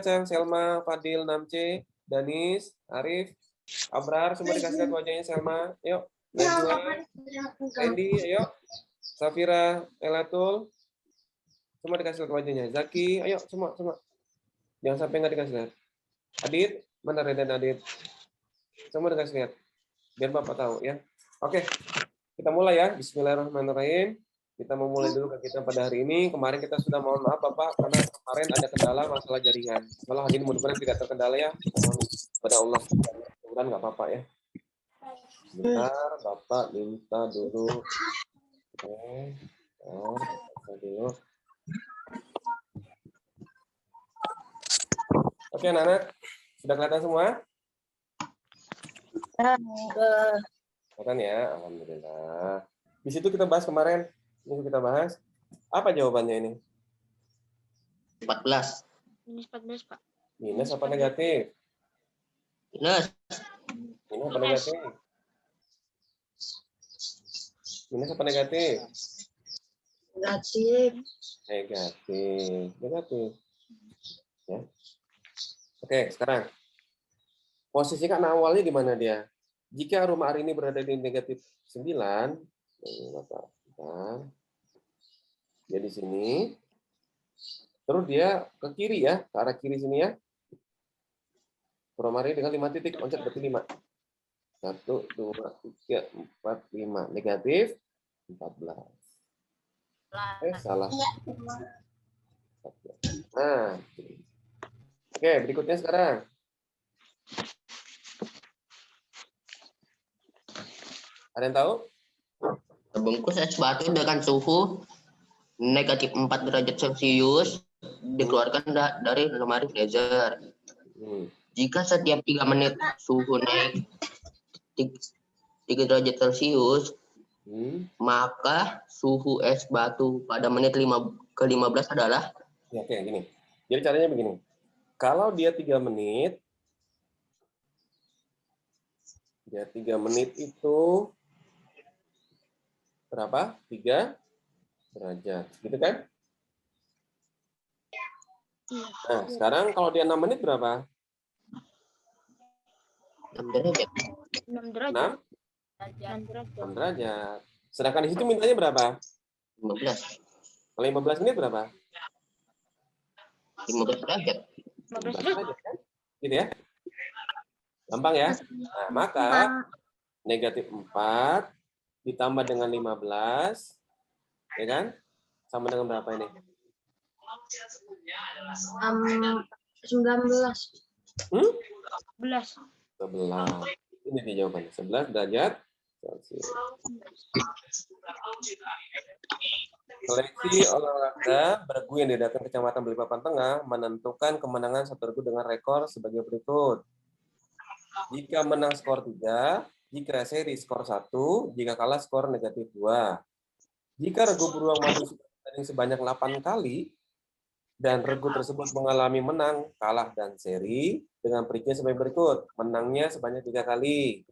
lihat sayang. Selma, Fadil, Namce, Danis, Arif, Abrar, semua dikasih lihat wajahnya Selma. Yuk. Najwa, Randy, ayo. Safira, Elatul, semua dikasih lihat wajahnya. Zaki, ayo semua. Jangan sampai nggak dikasih lihat. Adit, mana Reden Adit? Semua dikasih lihat. Biar Bapak tahu ya. Oke, kita mulai ya. Bismillahirrahmanirrahim. Kita memulai dulu kegiatan pada hari ini. Kemarin kita sudah mohon maaf Bapak karena kemarin ada kendala masalah jaringan. Malah hari ini mudah-mudahan tidak terkendala ya. Mohon pada Allah. Mudah-mudahan nggak apa-apa ya. Bentar, Bapak minta dulu. Oke, anak-anak. Sudah kelihatan semua? Kelihatan ya, alhamdulillah. Di situ kita bahas kemarin. Ini kita bahas. Apa jawabannya ini? 14. Minus 14, Pak. Minus apa negatif? Minus. Minus apa negatif? Minus apa negatif? Negatif. Negatif. Ya. Oke, sekarang. Posisi kan awalnya di mana dia? Jika rumah hari ini berada di negatif 9, dia di sini. Terus dia ke kiri ya, ke arah kiri sini ya. Rumah hari dengan 5 titik, loncat berarti 5. 1, 2, 3, 4, 5. Negatif 14. Salah. Nah. Oke, berikutnya sekarang. Ada yang tahu? Sebungkus es batu dengan suhu negatif 4 derajat Celcius dikeluarkan dari lemari freezer. Jika setiap 3 menit suhu naik 3 derajat Celcius, maka suhu es batu pada menit ke-15 adalah? Ya, oke, gini. Jadi caranya begini. Kalau dia 3 menit, itu berapa? 3 derajat. Gitu kan? Nah, sekarang kalau dia 6 menit berapa? 6 derajat. 6 derajat. 6 derajat. Sedangkan di situ mintanya berapa? 15. Kalau 15 menit berapa? 15 derajat. 15 derajat kan? Gitu ya? Gampang ya? Nah, maka negatif 4 ditambah dengan 15, ya kan? Sama dengan berapa ini? 19. 11. Ini dia jawabannya. 11 derajat Celcius. Seleksi olahraga bergu yang diadakan Kecamatan Balikpapan Tengah menentukan kemenangan satu regu dengan rekor sebagai berikut. Jika menang skor 3, jika seri skor 1, jika kalah skor negatif 2. Jika regu beruang madu bertanding sebanyak 8 kali, dan regu tersebut mengalami menang, kalah, dan seri, dengan perincian sebagai berikut. Menangnya sebanyak 3 kali,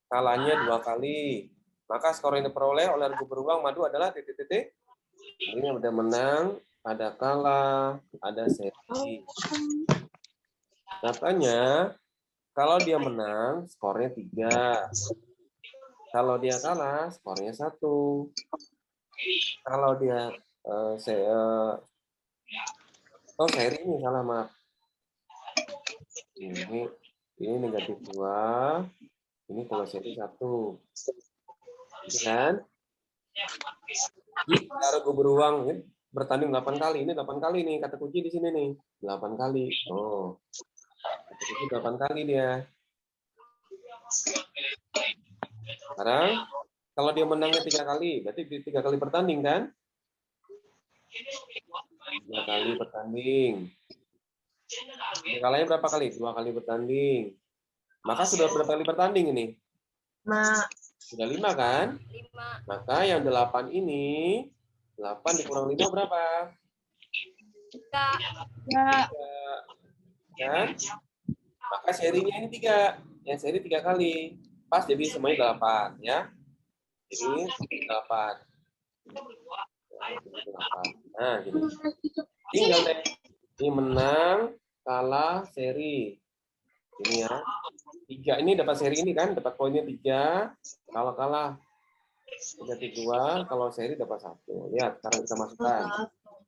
kalahnya 2 kali. Maka skor yang diperoleh oleh regu beruang madu adalah titik-titik. Ini ada menang, ada kalah, ada seri. Katanya, kalau dia menang, skornya 3. Kalau dia kalah, skornya 1. Kalau dia seri ini salah, maaf. Ini negatif 2. Ini kalau seri 1. Kan? Jika regu beruang ini bertanding 8 kali. Ini 8 kali nih, kata kunci di sini nih. 8 kali. Oh. Kata kunci 8 kali dia. Sekarang, kalau dia menangnya 3 kali, berarti 3 kali bertanding kan? 3 kali bertanding. Kalahnya berapa kali? 2 kali bertanding. Maka sudah berapa kali bertanding ini? Sudah 5 kan? 5. Maka yang 8 ini, 8 dikurang 5 berapa? 3. Kan? Maka serinya ini 3. Yang seri 3 kali. Pas jadi semuanya 8 ya. Ini 8. Nah, gini. Tinggal deh. Ini menang, kalah seri. Ini ya. 3 ini dapat seri ini kan, dapat poinnya 3. Kalau kalah negatif 2, kalau seri dapat 1. Lihat, sekarang kita masukkan.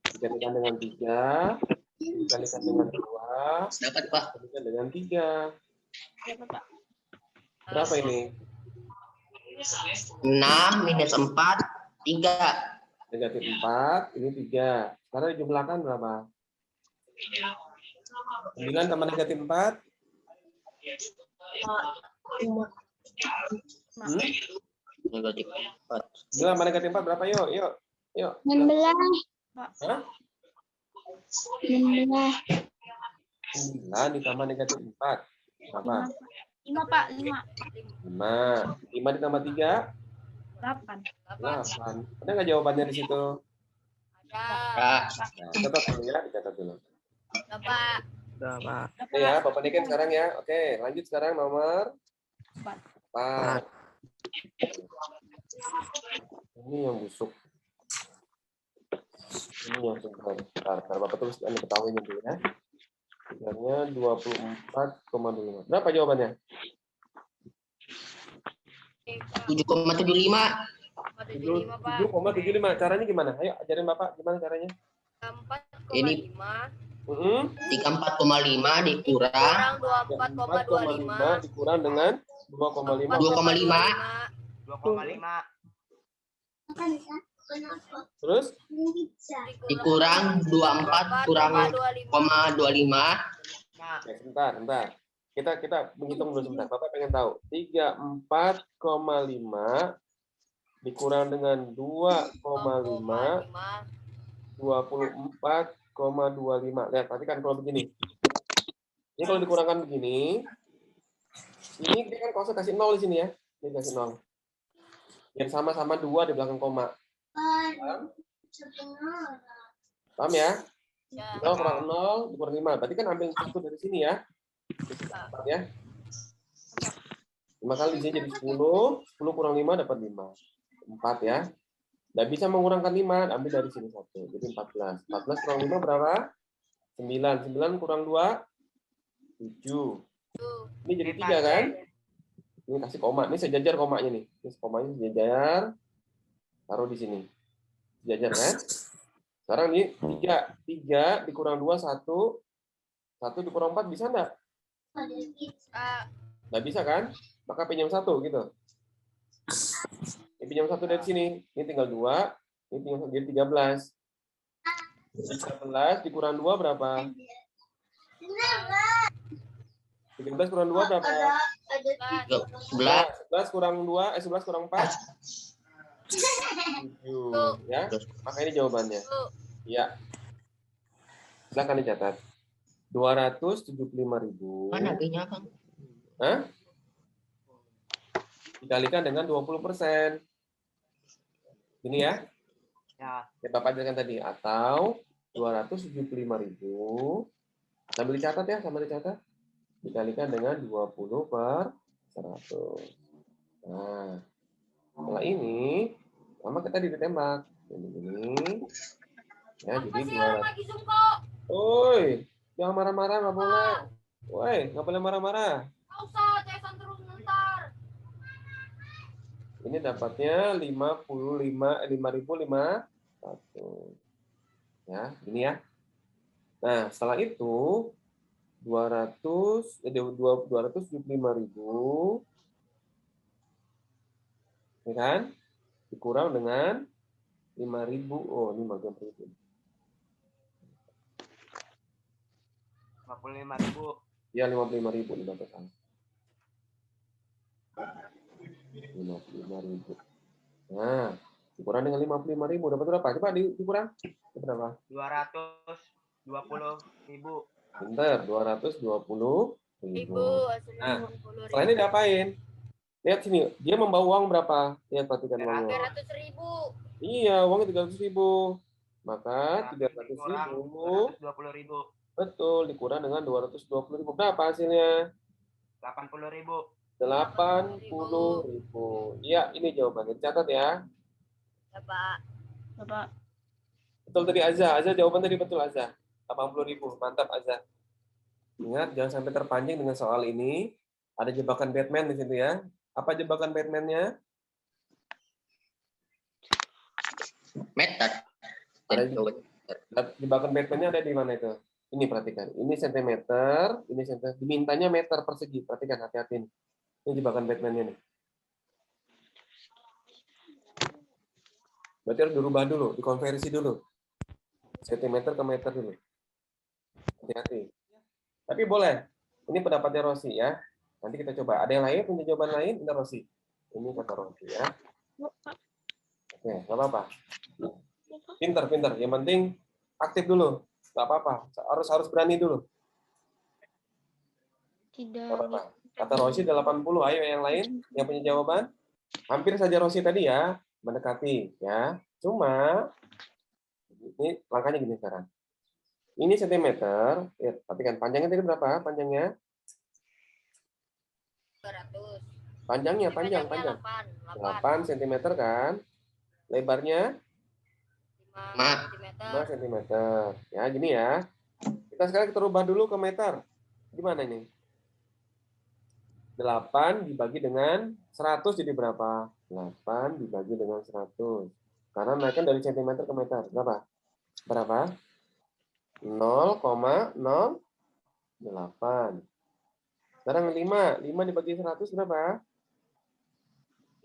Dikalikan dengan 3, dikalikan dengan 2, Dapat, Pak. dikalikan dengan 3. Berapa, Pak? Berapa ini? 6 minus 4, 3. Negatif 4, ini 3. Sekarang dijumlahkan berapa? 9 tambah negatif 4. Negatif 4. 9 tambah negatif 4 berapa? Yuk. 16. Hah? 16. 9 ditambah negatif 4. Berapa? 5, Pak. 5. 5. 5 ditambah 3. 8. 8. Ada nggak jawabannya di situ? Kak. Nah, catat dulu ya, dicatat dulu. Pak. Oke ya, Bapak Niken sekarang ya. Oke, lanjut sekarang nomor 4. Ini yang busuk. Ini yang sebentar. Bentar, Bapak tulis dan ketahui dulu ya. Nilainya 24,25. Berapa jawabannya? 7,75. 7,75. Caranya gimana? Ayo ajarin Bapak gimana caranya? 4,5 34,5 dikurang 4,5 dikurang dengan 2,5. 2,5. 2,5 Terus dikurang 24 kurang 0,25. oke, sebentar. Kita menghitung dulu sebentar. Bapak pengen tahu. 34,5 dikurang dengan 2,5, 24,25. Lihat, perhatikan kalau begini. Ini kalau dikurangkan begini, ini dia kan kalau kasih 0 di sini ya. Ini kasih 0. Yang sama-sama 2 di belakang koma. Paham ya? 0 kurang 0 dikurang 5. Berarti kan ambil 1 dari sini ya. 4 ya. 5 kali di sini jadi 10. 10 kurang 5 dapat 5. 4 ya. Nggak bisa mengurangkan 5, ambil dari sini 1. Jadi 14. 14 kurang 5 berapa? 9. 9 kurang 2, 7. Ini jadi 3 kan? Ini kasih koma. Ini sejajar komanya nih. Ini komanya sejajar. Taruh di sini. Sejajar kan? Sekarang ini 3. 3 dikurang 2, 1. 1 dikurang 4 bisa nggak? Nggak bisa kan? Maka pinjam 1 gitu. Ini pinjam 1 dari sini. Ini tinggal 2. Ini tinggal jadi 13. 13 dikurang 2 berapa? 13 kurang 2 berapa? 11 kurang 2, 11 kurang 4. 7. Ya. Maka ini jawabannya. Ya. Silakan dicatat. 275.000. Mana B-nya, Kang? Hah? Dikalikan dengan 20%. Ini ya. ya. Kita padatkan tadi. Atau 275.000. Sambil dicatat ya, sama dicatat. Dikalikan dengan 20/100. Nah, setelah ini, sama kita ditembak. Ini. Ya, jadi 200. Oi, jangan marah-marah, nggak boleh. Woi, nggak boleh marah-marah. Ini dapatnya 5.500. Ya, ini ya. Nah, setelah itu 275.000 ya kan? Dikurang dengan 5.000. Oh, ini bagian berikut. 55.000. Ya, 55.000 di belakang. 55.000. Nah, dikurang dengan 55.000 dapat berapa? Coba dikurang. Dapat berapa? 220.000. Bentar, 220.000. Nah, setelah ini diapain? Lihat sini, dia membawa uang berapa? Lihat, perhatikan uangnya. 300.000. Iya, uangnya 300.000. Maka 300.000 220.000. betul dikurang dengan 220.000. Berapa hasilnya? 80.000. 80.000. Iya, ini jawabannya. Catat ya. Bapak. Betul tadi Azza. Azza jawaban tadi betul Azza. 80.000. Mantap Azza. Ingat, jangan sampai terpancing dengan soal ini. Ada jebakan Batman di situ ya. Apa jebakan Batman-nya? Meter. Ada jebakan Batman-nya ada di mana itu? Ini perhatikan. Ini sentimeter, ini sentimeter. Dimintanya meter persegi. Perhatikan, hati-hati. Ini jebakan Batman-nya nih. Berarti harus dirubah dulu, dikonversi dulu. Sentimeter ke meter dulu. Hati-hati. Tapi boleh. Ini pendapatnya Rosi ya. Nanti kita coba. Ada yang lain punya jawaban lain? Ini Rosi. Ini kata Rosi ya. Oke, nggak apa-apa. Pinter. Yang penting aktif dulu. Nggak apa-apa. Harus berani dulu. Nggak apa-apa. Kata Rosi 80. Ayo yang lain yang punya jawaban. Hampir saja Rosi tadi ya. Mendekati ya. Cuma ini langkahnya gini sekarang. Ini sentimeter. Ya, perhatikan panjangnya tadi berapa? Panjangnya? 200. Panjangnya, Ini panjang. 8 cm kan? Lebarnya 5 cm. Ya, gini ya. Kita sekarang kita rubah dulu ke meter. Gimana ini? 8 dibagi dengan 100 jadi berapa? 8 dibagi dengan 100. Karena naikkan dari cm ke meter. Berapa? 0,08. Sekarang 5 dibagi 100 berapa?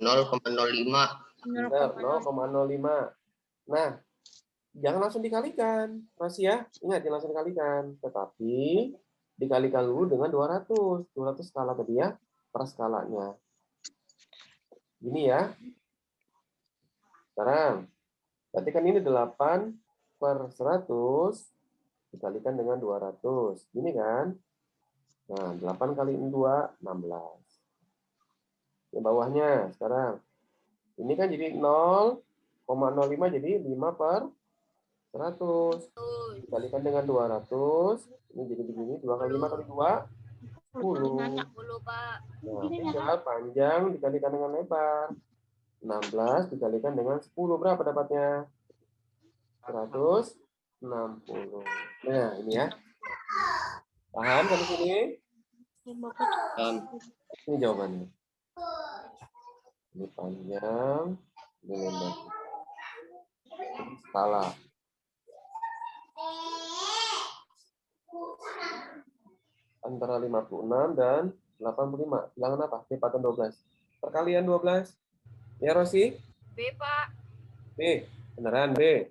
0,05. Benar, 0,05. Nah, jangan langsung dikalikan, Rosi ya. Ingat, jangan langsung dikalikan. Tetapi dikalikan dulu dengan 200. 200 skala tadi ya, per skalanya. Gini ya. Sekarang, berarti kan ini 8 per 100 dikalikan dengan 200. Gini kan? Nah, 8 kali 2, 16. Yang bawahnya sekarang. Ini kan jadi 0,05 jadi 5 per 100. Dikalikan dengan 200. Ini jadi begini. 2 kali 5 kali 2. 10. 10, Pak. Nah, tinggal panjang dikalikan dengan lebar. 16 dikalikan dengan 10. Berapa dapatnya? 160. Nah, ini ya. Paham sampai sini? Ini jawabannya. Ini panjang, ini lebar. Ini skala. Antara 56 dan 85. Bilangan apa? Lipatan 12. Perkalian 12. Ya, Rosi? B, Pak. B. Beneran, B.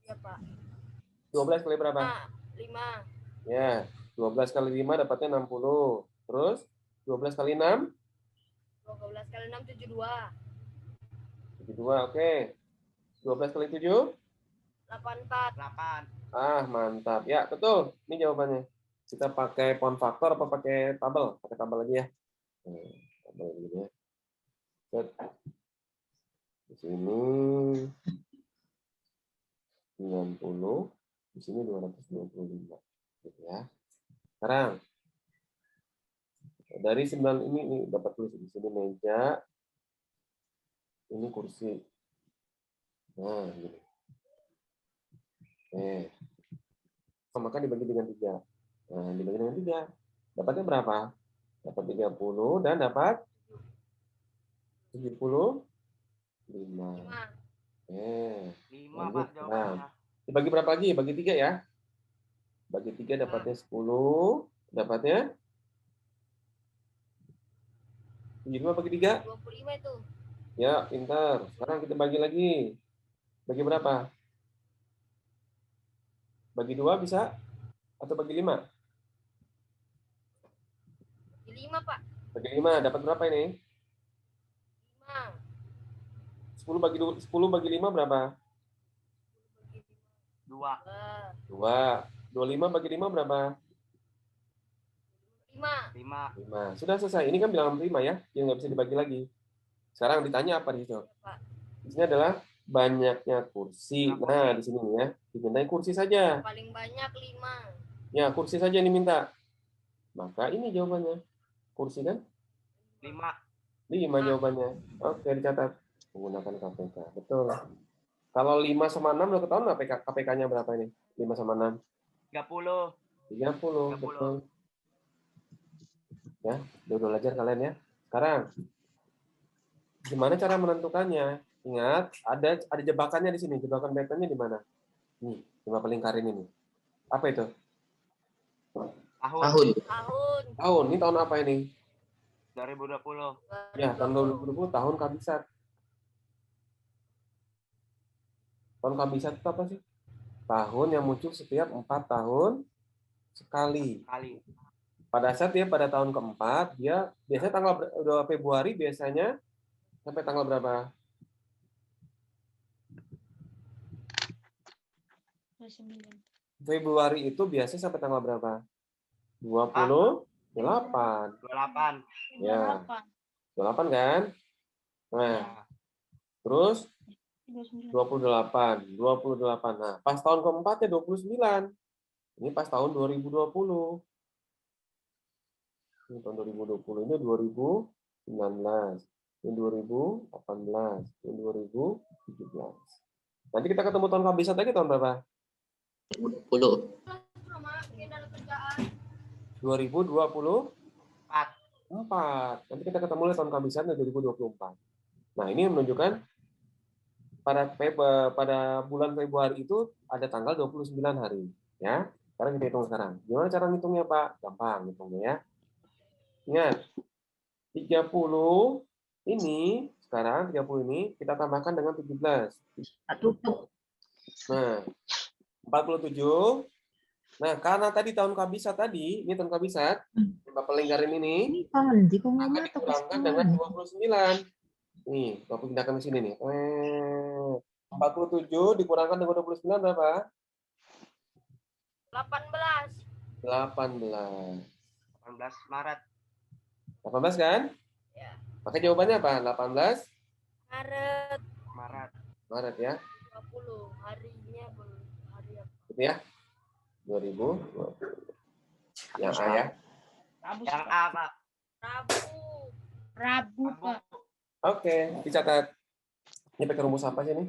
Ya, Pak. 12 kali berapa? 5. Ya, 12 kali 5 dapatnya 60. Terus, 12 kali 6? 12 kali 6, 72. 72, oke. 12 kali 7? 84. 8. Ah, mantap. Ya, betul. Ini jawabannya. Kita pakai pound faktor apa pakai tabel? Pakai tabel lagi ya. Tabel begini ya. Set. Di sini 90, di sini 225. Gitu ya. Sekarang dari 9 ini dapat tulis di sini meja, ini kursi. Nah, gini. Maka dibagi dengan 3. Nah, dibagi dengan 3. Dapatnya berapa? Dapat 30 dan dapat 75. 5. 5, Pak, jawabannya. Dibagi berapa lagi? Bagi 3 ya. Bagi 3 dapatnya 10. Dapatnya 75 bagi 3? 25 itu. Ya, pintar. Sekarang kita bagi lagi. Bagi berapa? Bagi 2 bisa? Atau bagi 5? Bagi 5, Pak. Bagi 5. Dapat berapa ini? 5. 10 bagi 5 berapa? 2. 2. 25 bagi 5 berapa? 5. 5. Sudah selesai. Ini kan bilangan prima ya, yang nggak bisa dibagi lagi. Sekarang ditanya apa di situ? Di sini adalah banyaknya kursi. Nah, di sini nih ya, dimintai kursi saja. Paling banyak 5. Ya, kursi saja yang diminta. Maka ini jawabannya. Kursi kan? 5. 5 jawabannya. Oke, dicatat. Menggunakan KPK. Betul. Kalau 5 sama 6, lo ketahuan nggak KPK-nya berapa ini? 5 sama 6. 30. 30, 30. betul. Ya, udah belajar kalian ya. Sekarang, gimana cara menentukannya? Ingat, ada jebakannya di sini. Jebakan pattern-nya di mana? Nih, 5 lingkarin ini. Apa itu? Tahun. Tahun. Tahun. Tahun. Ini tahun apa ini? 2020. Ya, tahun 2020, tahun kabisat. Tahun kabisat itu apa sih? Tahun yang muncul setiap 4 tahun sekali. Kali. Pada saat dia pada tahun keempat, dia biasanya tanggal 2 Februari biasanya sampai tanggal berapa? 29. Februari itu biasanya sampai tanggal berapa? 28. 28. Ya, 28. 28 kan? Nah, Ya. terus 29. 28. Nah, pas tahun keempatnya 29. Ini pas tahun 2020. Ini tahun 2020, ini 2019. Ini 2018. Ini 2017. Nanti kita ketemu tahun kabisat lagi tahun berapa? 20. 2024. Nanti kita ketemu lagi tahun kabisatnya 2024. Nah, ini menunjukkan pada bulan Februari itu ada tanggal 29 hari. Ya, sekarang kita hitung sekarang. Gimana cara ngitungnya, Pak? Gampang ngitungnya ya. Ingat, 30 ini, sekarang 30 ini kita tambahkan dengan 17. Nah, 47. Nah, karena tadi tahun kabisat tadi, ini tahun kabisat, Bapak lingkarin ini, akan dikurangkan dengan 29. Nih, Bapak pindahkan ke sini nih. 47 dikurangkan dengan 29 berapa? 18. 18. 18 Maret. 18 kan? Ya. Maka jawabannya apa? 18 Maret Maret. Maret ya. 20. Harinya belum. Hari apa? Gitu ya. 2020. Yang A ya. Rabu. Yang A, Pak. Rabu. Rabu, Pak. Oke, dicatat. Ini pakai rumus apa sih ini?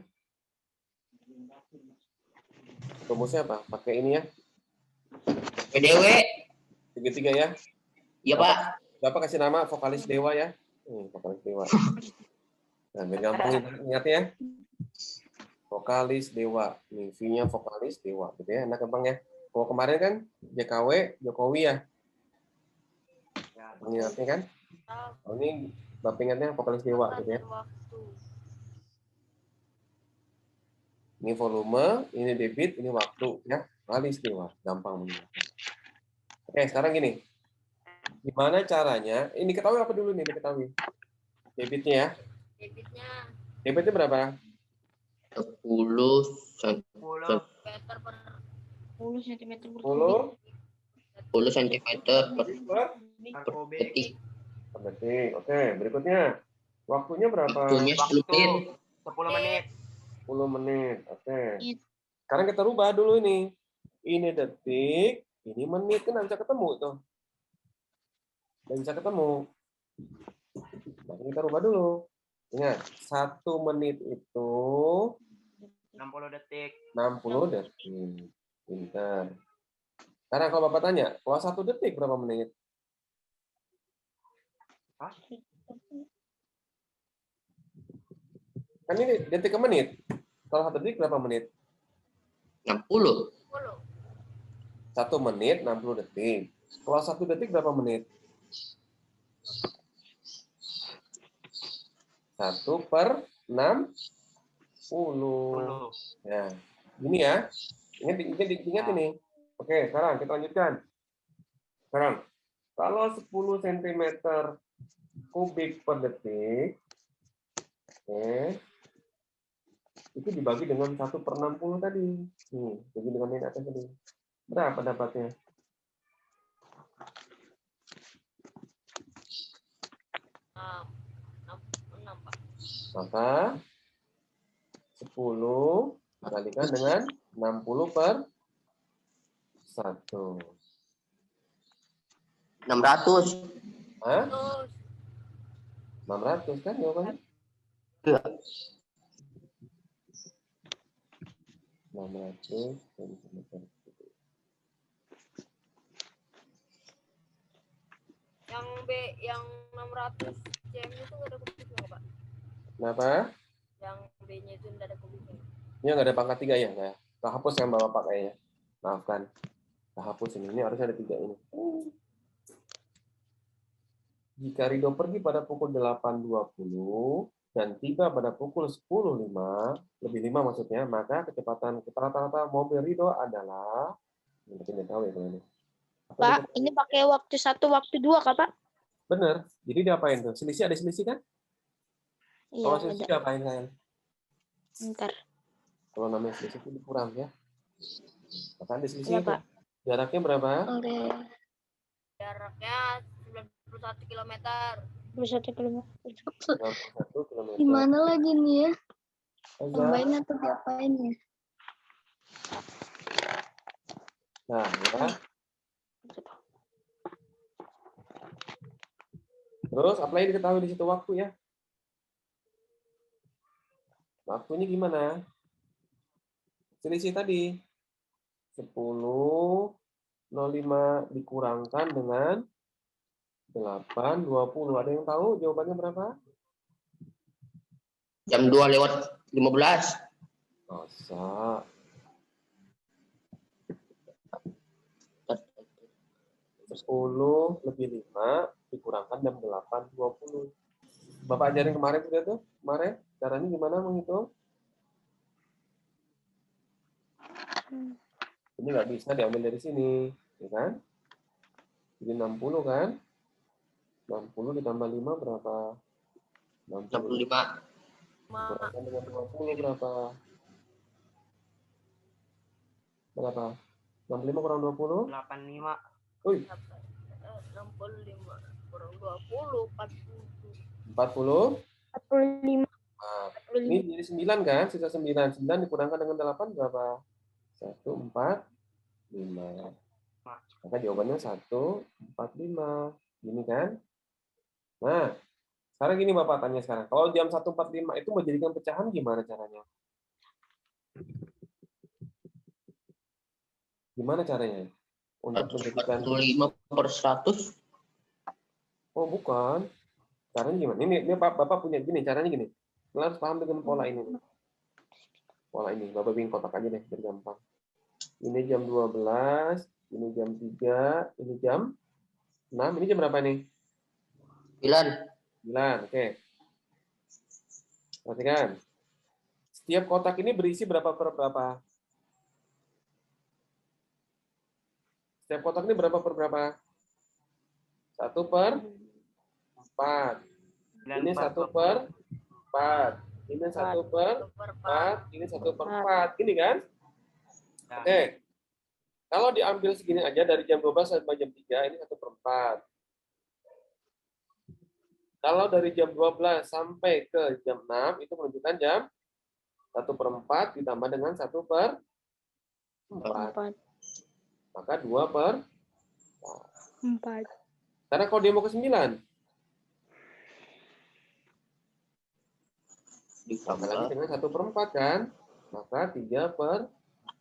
Rumusnya apa? Pakai ini ya. PDW. Tiga-tiga ya. Iya, Pak. Bapak kasih nama vokalis Dewa ya. Vokalis Dewa. Nah, biar gampang ingatnya ya. Vokalis Dewa. Nih, V-nya vokalis Dewa. Gitu ya, enak gampang ya. Kalau kemarin kan JKW Jokowi ya. Ya. Ingatnya kan? Tahun Oh, ini Bapak ingatnya vokalis Dewa gitu ya. dan waktu. Ini volume, ini debit, ini waktu ya. Vokalis Dewa. Gampang mengingatnya. Oke, sekarang gini. Gimana caranya? Ini ketahui apa dulu nih? Diketahui. Debitnya ya. Debitnya Debitnya berapa? 10 10. meter per 10 cm per 10 cm per Per kubik. detik. per detik. Oke, berikutnya. Waktunya berapa? Waktunya 10 menit. 10 menit. 10 menit. Oke. Menit. Sekarang kita rubah dulu ini. Ini detik, ini menit. Kan nggak bisa ketemu tuh. Nggak bisa ketemu. Nah, kita rubah dulu. Ingat, 1 menit itu 60 detik. 60 detik. Pintar. Sekarang kalau Bapak tanya, kalau 1 detik berapa menit? Hah? Kan ini detik ke menit. Kalau 1 detik berapa menit? 60. 10. 1 menit 60 detik. Kalau 1 detik berapa menit? 1 per 60. 10. Ya, ini ya. Ingat ini. Oke, sekarang kita lanjutkan. Sekarang, kalau 10 cm kubik per detik, oke, itu dibagi dengan 1 per 60 tadi. Nih, bagi dengan yang atas tadi. Berapa dapatnya? Nah, 6, Pak. Maka 10 dikalikan dengan 60 per 1. 600. Hah? Terus 600 kan jawabannya? Iya. 600 cm. Yang B, yang 600 cm itu nggak ada kubiknya, Pak. Kenapa? Yang B-nya itu nggak ada kubiknya. Ini nggak ada pangkat 3 ya? Nggak. Kita hapus yang Bapak kayaknya. Maafkan. Kita hapus ini. Ini harusnya ada 3 ini. Jika Rido pergi pada pukul 8.20 dan tiba pada pukul 10.05, lebih 5 maksudnya, maka kecepatan rata-rata mobil Rido adalah, mungkin tahu ya ini. Pak, ini pakai waktu 1, waktu 2, Kak, Pak? Bener. Jadi diapain tuh? Selisih, ada selisih kan? Iya, Kalau ada. selisih diapain sayang? Bentar. Kalau namanya selisih itu dikurang ya. Maka ada selisih Iya, itu. Pak. Jaraknya berapa? Oke. Jaraknya 91 km. 21 km. 91 km. Gimana lagi nih ya? Azhar. Tambahin atau diapain ya? Nah, ya. Terus apa yang diketahui di situ waktu ya? Waktunya gimana? Selisih tadi 10.05 dikurangkan dengan 8.20. Ada yang tahu jawabannya berapa? Jam 2:15. Masa 10 lebih 5 dikurangkan jam 8.20. Bapak ajarin kemarin juga tuh, kemarin caranya gimana menghitung? Ini nggak bisa diambil dari sini, ya kan? Jadi 60 kan? 60 ditambah 5 berapa? 65. Kurangkan dengan 20 berapa? Berapa? 65 kurang 20? 85. Wih, 65 kurang 20, 40. 40? 45. Nah, ini jadi 9 kan? Sisa 9. 9 dikurangkan dengan 8 berapa? 1, 4, 5. Maka jawabannya 1, 4, 5. Gini kan? Nah, sekarang gini Bapak tanya sekarang. Kalau jam 1.45 itu mau jadikan pecahan gimana caranya? Gimana caranya? Untuk menjadikan 145/100. Oh, bukan. Caranya gimana? Ini Bapak punya gini, caranya gini. Kalian harus paham dengan pola ini. Pola ini, Bapak bikin kotak aja deh, biar gampang. Ini jam 12, ini jam 3, ini jam 6, ini jam berapa nih? 9, oke. Perhatikan. Setiap kotak ini berisi berapa per berapa? Setiap kotak ini berapa per berapa? 1/4. Ini 1/4. Ini 1/4. Ini 1/4. Gini kan? Oke. Kalau diambil segini aja dari jam 12 sampai jam 3, ini 1/4. Kalau dari jam 12 sampai ke jam 6, itu menunjukkan jam 1/4 ditambah dengan 1/4. 4. Maka 2/4. 4. Karena kalau dia mau ke 9, ditambah lagi dengan 1/4 kan? Maka 3/4.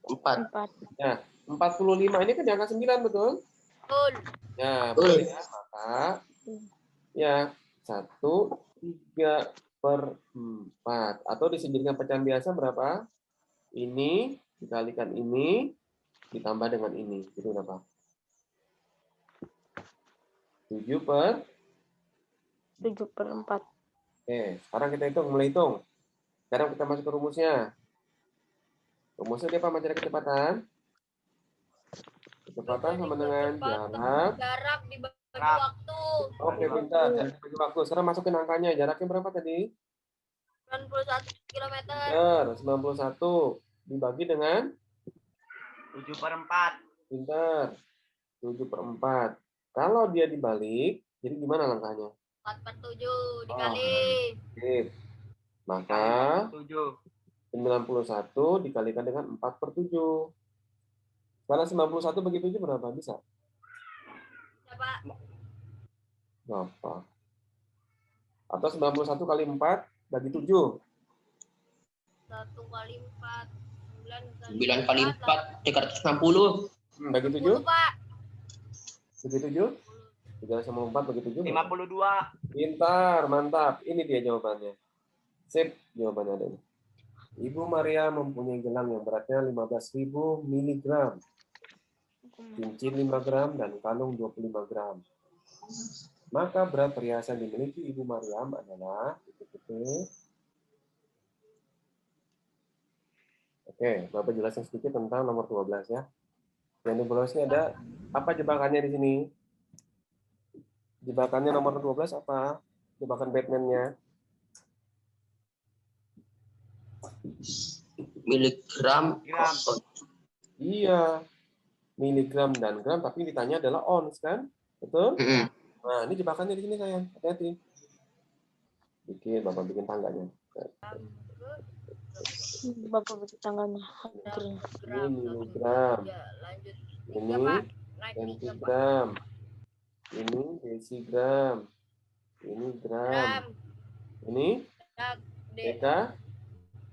4. Nah, 45 ini kan di angka 9, betul? Betul. Ya, betul ya. Maka ya 1/3/4. Atau disebutkan pecahan biasa berapa? Ini dikalikan ini ditambah dengan ini. Itu berapa? 7/4. 7/4. Oke, sekarang kita hitung, mulai hitung. Sekarang kita masuk ke rumusnya. Rumusnya dia apa mencari kecepatan? Kecepatan sama dengan jarak. Jarak dibagi Jarak. waktu. Oke, pintar. Jarak dibagi waktu. Sekarang masukin angkanya. Jaraknya berapa tadi? 91 km. Benar, 91 dibagi dengan 7/4. pintar. 7/4. Kalau dia dibalik, jadi gimana langkahnya? 4/7 dikali. Oke. Maka 7. 91 dikalikan dengan 4/7. Kalau 91 bagi 7 berapa? Bisa? Siapa? Berapa? Atau 91 kali 4 bagi 7. 1 kali 4. 9 kali 4, 360. Bagi 7? Pak. Bagi 7? 3/4 begitu juga. 52. Pintar, mantap. Ini dia jawabannya. Sip, jawabannya ada ini. Ibu Maria mempunyai gelang yang beratnya 15.000 mg, cincin 5 gram, dan kalung 25 gram. Maka berat perhiasan dimiliki Ibu Maryam adalah Oke, Bapak jelasin sedikit tentang nomor 12 ya. Yang di bawah sini ada apa jebakannya di sini? Jebakannya nomor 12 apa? Jebakan Batman-nya. Miligram. Gram. Iya. Miligram dan gram, tapi ditanya adalah ons kan? Betul? Mm-mm. Nah, ini jebakannya di sini sayang. Hati-hati. Bapak bikin tangganya. Bapak bikin tangannya. Ini miligram. Ini centigram. Ini desigram. Ini gram. Ini deka.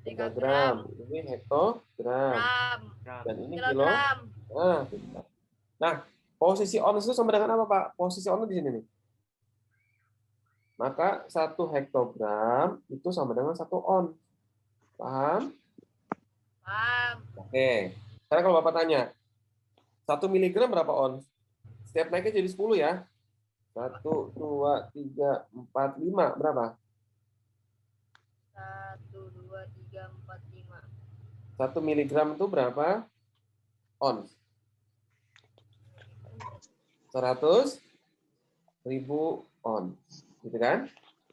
Dekagram. Ini hektogram. Dan ini kilo. Nah, posisi ons itu sama dengan apa, Pak? Posisi ons di sini nih. Maka 1 hektogram itu sama dengan 1 ons. Paham? Paham. Oke. Sekarang kalau Bapak tanya, 1 miligram berapa ons? Setiap naiknya jadi 10 ya. 1, 2, 3, 4, 5. Berapa? 1, 2, 3, 4, 5. 1 miligram itu berapa ons? 100.000 ons. Gitu kan?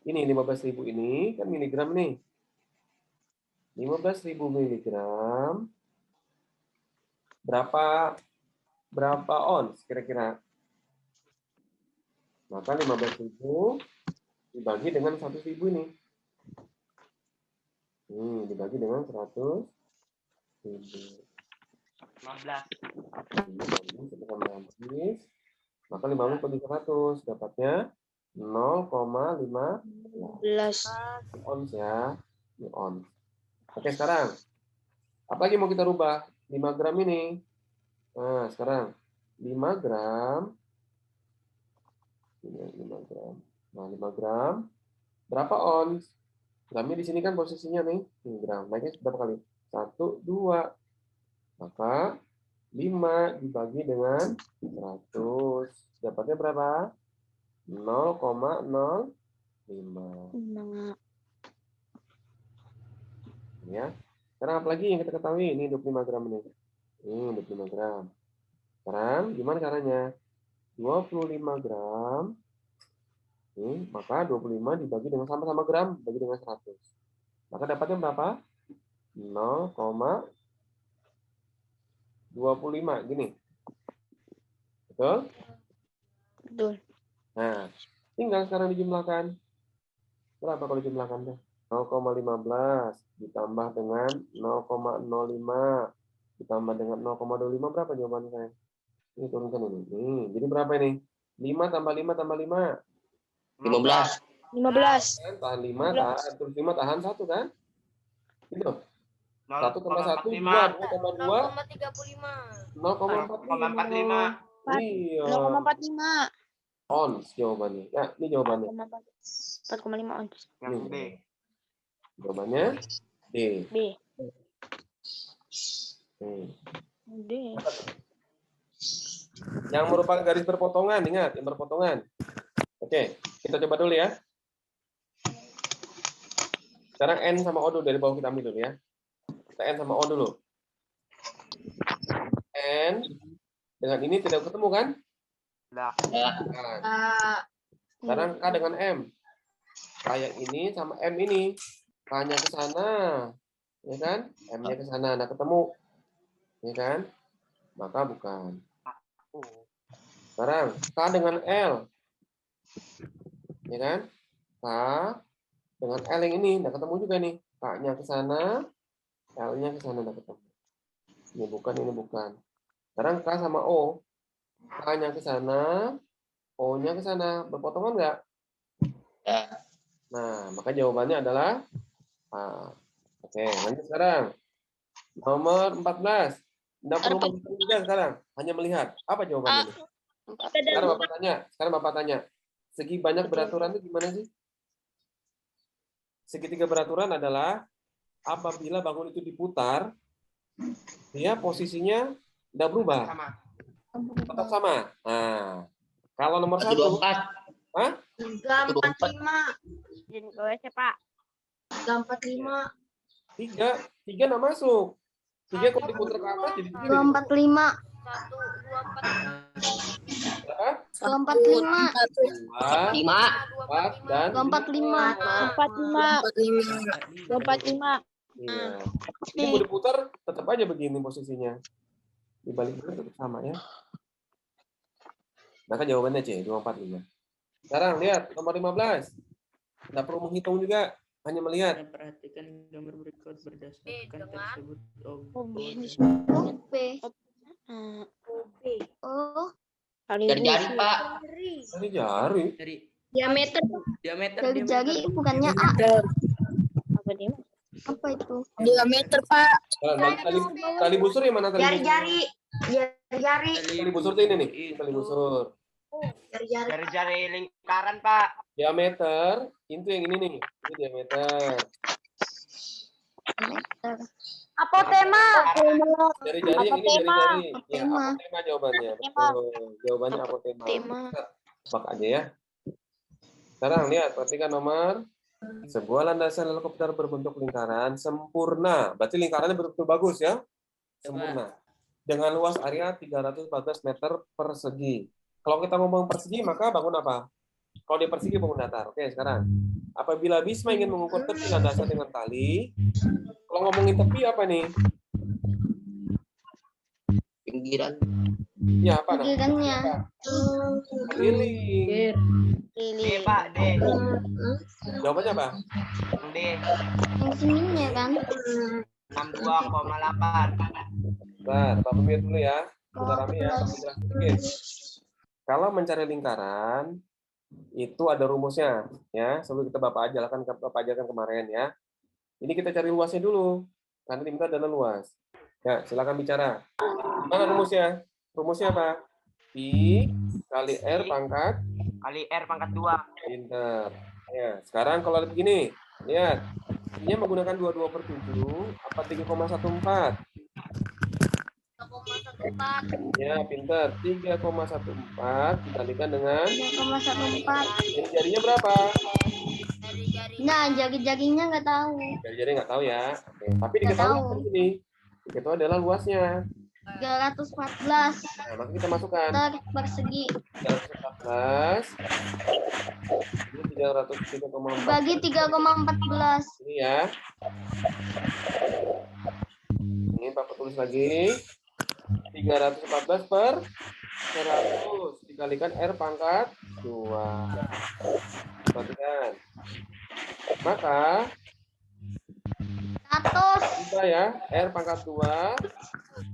Ini 15.000 ini kan miligram nih. 15.000 miligram berapa ons kira-kira? Maka 15.000 dibagi dengan 100.000 ini. Dibagi dengan 100.000. 15. Maka 15 bagi 100 dapatnya 0,5 ons ya. Ini ons. Oke, sekarang apa lagi mau kita rubah? 5 gram ini. Nah, sekarang 5 gram. Ini 5 gram. Nah, 5 gram. Berapa ons? Gramnya di sini kan posisinya nih. Ini gram. Naiknya berapa kali? 1, 2. Maka 5 dibagi dengan 100. Dapatnya berapa? 0,05. Ya. Sekarang apa lagi yang kita ketahui? Ini 25 gram ini. Ini 25 gram. Sekarang gimana caranya? 25 gram. Maka 25 dibagi dengan sama-sama gram, dibagi dengan 100. Maka dapatnya berapa? 0,25 gini. Betul? Betul. Nah, tinggal sekarang dijumlahkan. Berapa kalau dijumlahkan? 0,15 ditambah dengan 0,05 ditambah dengan 0,25 berapa jawabannya saya? Ini turunkan ini. Jadi berapa ini? 5 tambah 5 tambah 5. 15. 15. Tahan 5, tahan terus 5 tahan 1 kan? Gitu. 1 tambah 1 2, 2 tambah 2 0,35. 0,45. 0,45. Iya. 0,45. Ons jawabannya. Ya, ini jawabannya. 4,5 ons. Yang B. Jawabannya D. B. D. Yang merupakan garis berpotongan, ingat, yang berpotongan. Oke, kita coba dulu ya. Sekarang N sama O dulu dari bawah kita ambil dulu ya. Kita N sama O dulu. N dengan ini tidak ketemu kan? Nah, Nah, sekarang K dengan M. K yang ini sama M ini. K-nya ke sana. Ya kan? M-nya ke sana. Nah, ketemu. Ya kan? Maka bukan. Sekarang K dengan L. Ya kan? K dengan L yang ini. Nah, ketemu juga nih. K-nya ke sana. L-nya ke sana. Nah, ketemu. Ini bukan, ini bukan. Sekarang K sama O. K-nya ke sana. O-nya ke sana. Berpotongan nggak? Ya. Nah, maka jawabannya adalah A. Oke, lanjut sekarang. Nomor 14. Tidak perlu menghitung juga sekarang. Hanya melihat. Apa jawabannya? Sekarang Bapak tanya. Segi banyak beraturan itu gimana sih? Segitiga beraturan adalah apabila bangun itu diputar, dia posisinya tidak berubah. Sama. Tetap sama. Nah, kalau nomor 1, 24. hah? 345. Izin ke WC, Pak. 345. 3 enggak masuk. 3 kalau diputar ke atas jadi begini. 245. 1, 2, 4, Berapa? 245. 2, 5. 4, dan 245. 45. 245. Iya. Ini mau diputar tetap aja begini posisinya. Dibalik itu tetap sama ya. Nah kan jawabannya C, 245. Sekarang lihat nomor 15. Nggak perlu menghitung juga, hanya melihat. Perhatikan gambar berikut berdasarkan dengan tersebut. B. Oh, Kali Jari-jari, busi. Pak. Ini jari. Dari Diameter diameter. jari-jari bukannya A. apa dia? Apa itu? Diameter, Pak. Tali busur yang mana tali busur? Jari-jari. Jari-jari. Tali busur tuh ini nih, tali busur. Jari-jari. Jari-jari lingkaran, Pak. Diameter, itu yang ini nih, ini diameter. Apotema. Jari-jari yang ini jari-jari. Ya, Apotema. apotema jawabannya. Betul. Jawabannya apotema. Apotema. Pak aja ya. Sekarang lihat, perhatikan nomor. Sebuah landasan helikopter berbentuk lingkaran sempurna. Berarti lingkarannya betul-betul bagus ya. Sempurna. Dengan luas area 314 meter persegi. Kalau kita ngomong persegi, maka bangun apa? Kalau di persegi bangun datar. Oke, sekarang. Apabila Bisma ingin mengukur tepi landasan dengan tali, kalau ngomongin tepi apa nih? Pinggiran. Ya, apa? Pinggirannya. Keliling. D, Pak. D. Jawabannya apa? D. Yang sininya kan. 62,8. Bentar, Bapak mute dulu ya. Bentar Rami ya, Bapak jelas sedikit. Kalau mencari lingkaran, itu ada rumusnya. Ya, sebelum kita Bapak ajarkan kemarin ya. Ini kita cari luasnya dulu. Karena diminta adalah luas. Ya, silakan bicara. Mana rumusnya? Rumusnya apa? Pi kali R pangkat Kali R pangkat 2. Pinter. Ya, sekarang kalau begini, lihat. Ini menggunakan 22/7 apa 3,14? 3,14. Ya, pinter. 3,14 dikalikan dengan 3,14. jari-jarinya berapa? Dari jari Nah, jari-jarinya nggak tahu. Jari-jari nggak tahu ya. Oke. Tapi Nggak diketahui tahu. kan ini. Diketahui adalah luasnya. 314 Nah, maka kita masukkan meter persegi 314. Ini 303,4. bagi 3,14. Ini ya. Ini Bapak tulis lagi. 314 per 100 dikalikan R pangkat 2. Perhatikan. Maka 100. kita ya, R pangkat 2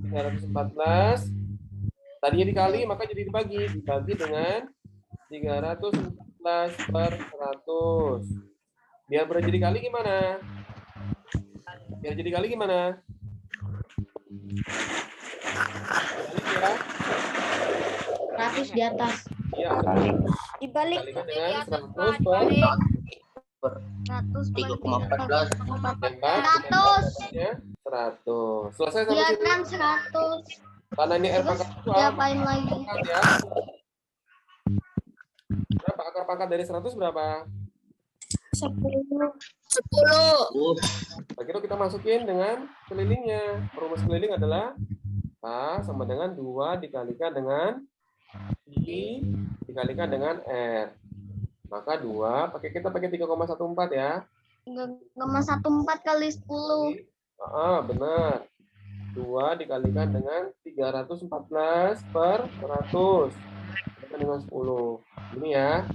314 tadinya dikali maka jadi dibagi dengan 314 per 100. Biar jadi kali gimana? Biar jadi kali gimana? Balik ya. 100 di atas. Iya, betul. Dibalik. Kalikan dengan 100 per 100 3,14. tembak. 100. Ya, 100. Selesai sampai Iya situ. kan 100. Karena ini R Terus pangkat 2. diapain lagi? Ya. Berapa akar pangkat dari 100 berapa? 10. Akhirnya kita masukin dengan kelilingnya. Rumus keliling adalah A sama dengan 2 dikalikan dengan I dikalikan dengan R. Maka 2, kita pakai 3,14 ya. 3,14 kali 10. Benar. 2 dikalikan dengan 314 per 100. Dikalikan dengan 10. Ini ya.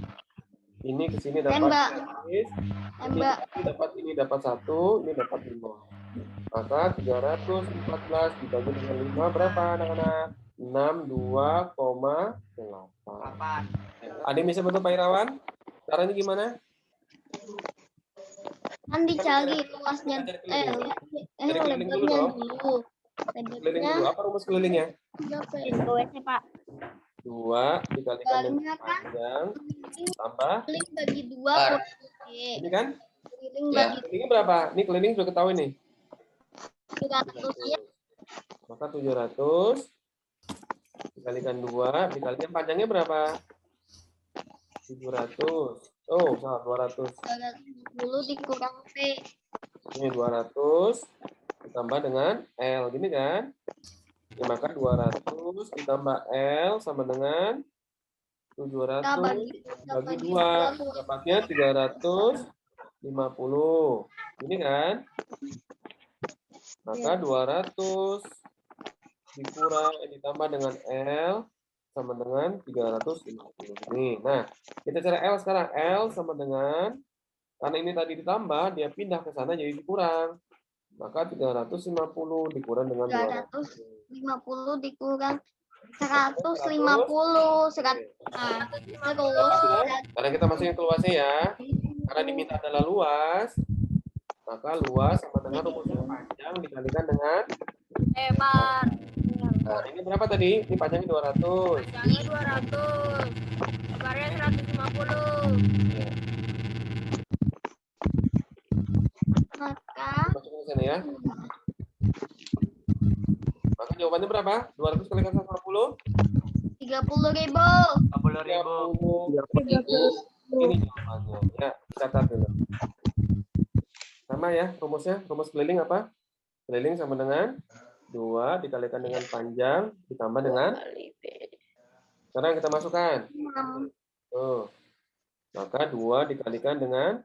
Ini ke sini dapat Tembak. ini dapat 1, ini dapat 5. Maka 314 dibagi dengan 5 berapa anak-anak? 62,8. 8. Ada yang bisa bantu Pak Irawan? Caranya gimana? Kan dicari luasnya keliling dulu lebarnya dong. dulu. Keliling Lebarnya dulu. Apa rumus kelilingnya? berapa ya? Izin ke WC, Pak. 2 dikalikan dengan Banyak kan? panjang tambah Keliling bagi 2 ini kan? keliling Ya. bagi Kelilingnya berapa? Ini keliling sudah ketahui nih. 300 ya. Maka 700 dikalikan 2 dikalikan panjangnya berapa? 700. Oh, salah 200. 210 dikurang P. Ini 200 ditambah dengan L gini kan? Ya, maka 200 ditambah L sama dengan 700 bagi 2 dapatnya 350. Ini kan? Maka 200 ditambah dengan L sama dengan 350. Nih, nah, kita cari L sekarang. L sama dengan, karena ini tadi ditambah, dia pindah ke sana jadi dikurang. Maka 350 dikurang dengan 200. 350 dikurang 150. Terus Karena kita masukin ke luasnya ya. Karena diminta adalah luas, maka luas sama dengan rumusnya panjang dikalikan dengan Lebar. nah, ini berapa tadi? Ini panjangnya 200. Panjangnya 200. Lebarnya 150. maka Masukin ke sana ya. Maka jawabannya berapa? 200 kali 150? 30.000. 30.000. Ini jawabannya. Ya, catat dulu. Sama ya rumusnya. Rumus keliling apa? Keliling sama dengan 2 dikalikan dengan panjang ditambah dengan sekarang kita masukkan. Tuh. Maka 2 dikalikan dengan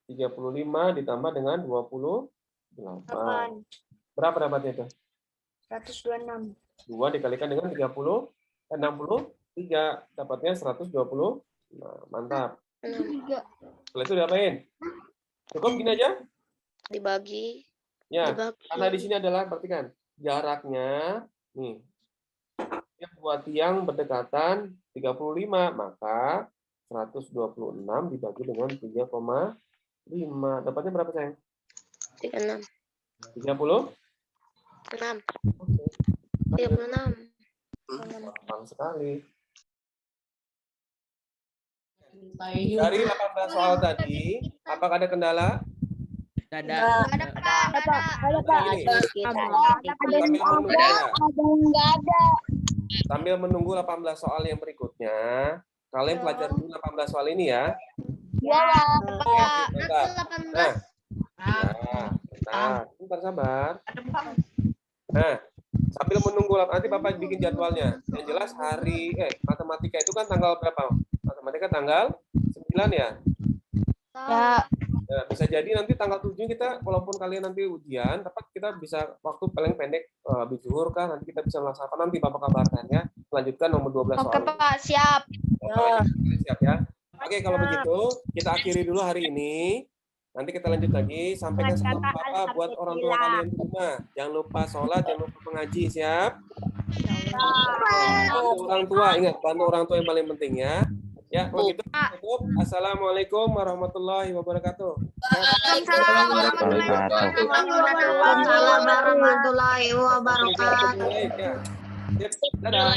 35 ditambah dengan 28. Berapa dapatnya itu? 126. 2 dikalikan dengan 63 dapatnya 120. Nah, mantap. Setelah itu diapain? Cukup gini aja? Dibagi. Ya, Dibagi. karena di sini adalah perhatikan jaraknya nih. Yang buat tiang berdekatan 35, maka 126 dibagi dengan 3,5. Dapatnya berapa, sayang? 36. 30? 6. Oke. 36. Gampang sekali. Dari 18 soal tadi, apakah ada kendala? Gak ada. Ada Pak. Begini, sambil menunggu 18 soal yang berikutnya, kalian pelajari dulu 18 soal ini ya. Bentar. Nah, bentar sabar. Nah, sambil menunggu nanti Bapak bikin jadwalnya. Yang jelas matematika itu kan tanggal berapa? Matematika tanggal 9 ya. Ya. Nah, bisa jadi nanti tanggal 7 kita, walaupun kalian nanti ujian, tapi kita bisa waktu paling pendek habis zuhur kan, nanti kita bisa melaksanakan, nanti Bapak kabarkan ya. Lanjutkan nomor 12 soal. Oke, Pak, siap. Siap ya. Oke, kalau begitu kita akhiri dulu hari ini. Nanti kita lanjut lagi. Sampaikan salam Bapak buat orang tua kalian di rumah. Jangan lupa sholat, jangan lupa mengaji, siap? Bantu orang tua, ingat bantu orang tua yang paling penting ya. Ya, kalau gitu tutup. Assalamualaikum warahmatullahi wabarakatuh. Waalaikumsalam warahmatullahi wabarakatuh. Baik, ya. Sip, dadah.